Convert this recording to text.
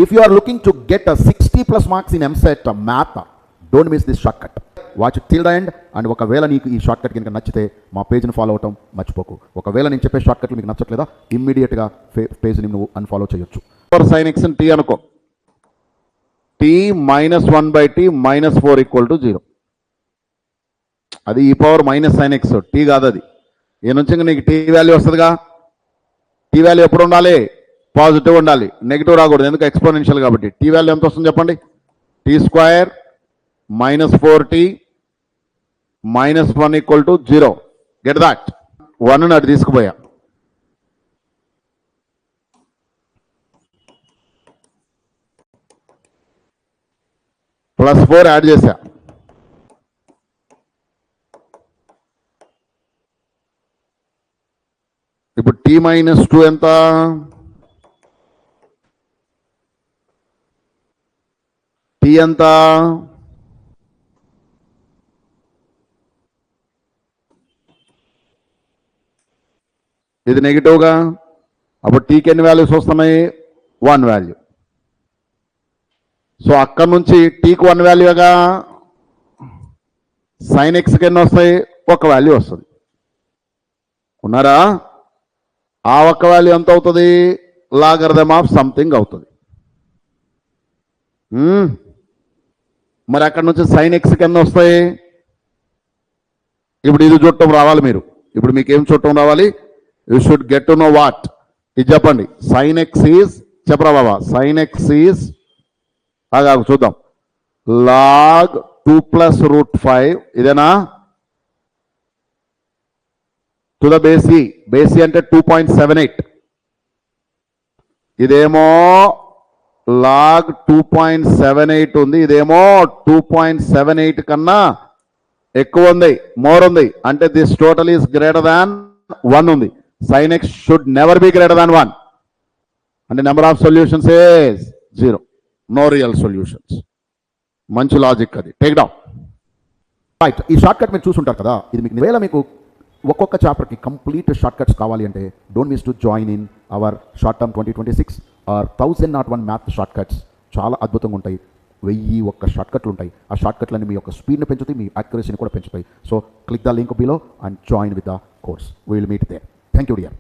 If you are looking to get a 60 plus marks in MSET math, don't miss this shortcut. Watch it till the end. And ఒకవేళ నీకు ఈ short cut కనుక నచ్చితే మా పేజ్ని follow అవటం మర్చిపోకు. ఒకవేళ నేను చెప్పే షార్ట్ కట్లు మీకు నచ్చట్లేదా, ఇమ్మీడియట్గా పేజ్ని నువ్వు అన్ఫాలో చేయొచ్చు. sin x టీ అనుకో, t -1/t -4 = 0. అది e power minus sin x, T కాదు అది. ఏ నుంచి నీకు టీ వాల్యూ వస్తుందిగా. టీ వాల్యూ ఎప్పుడు ఉండాలి? పాజిటివ్ ఉండాలి, నెగిటివ్ రాకూడదు, ఎందుకు ఎక్స్పోనెన్షియల్ కాబట్టి. టీ వాల్యూ ఎంత వస్తుంది చెప్పండి? t² -4t -1 = 0. Get that. 1 అటు తీసుకుపోయా. +4 యాడ్ చేశా. ఇప్పుడు t -2 ఎంత? t ఎంత? ఇది నెగిటివ్గా. అప్పుడు టీకి ఎన్ని వాల్యూస్ వస్తున్నాయి? 1 వాల్యూ. సో అక్కడ నుంచి టీకి 1 వాల్యూగా, sin xకి ఎన్ని వస్తాయి? 1 వాల్యూ వస్తుంది. ఉన్నారా? ఆ 1 వాల్యూ ఎంత అవుతుంది? లాగరిథమ్ ఆఫ్ సంథింగ్ అవుతుంది. మరి అక్కడ నుంచి sin xకి ఎన్ని వస్తాయి? ఇప్పుడు ఇది చూడటం రావాలి మీరు. ఇప్పుడు మీకు ఏం చూడటం రావాలి? You should get to know what. ఇది చెప్పండి. sin x ఈజ్, చెప్పరా బాబా, sin x ఈజ్ ఆగా చూద్దాం. log 2 + √5 ఇదేనా? టు ద బేసి. బేసి అంటే 2.78. ఇదేమో log 2.78 ఉంది, ఇదేమో 2.78 కన్నా ఎక్కువ ఉంది, మోర్ ఉంది. అంటే this total is greater than 1 ఉంది. sin x should never be greater than 1. అంటే number of solutions is 0. No real solutions. మంచి లాజిక్ అది. Take down. రైట్. ఈ షార్ట్ కట్ మీరు చూసుంటారు కదా. ఇది మీకు వేళ మీకు ఒక్కొక్క చాప్టర్కి కంప్లీట్ షార్ట్ కట్స్ కావాలి అంటే don't miss to join in our short term 2026 or 1001 math short cuts. చాలా అద్భుతంగా ఉంటాయి. 1001 షార్ట్ కట్లు ఉంటాయి. ఆ షార్ట్ కట్లన్నీ మీ యొక్క స్పీడ్ని పెంచుతాయి, మీ యాక్యురసీని కూడా పెంచుతాయి. So click the link below and join with the course. We will meet there. Thank you dear.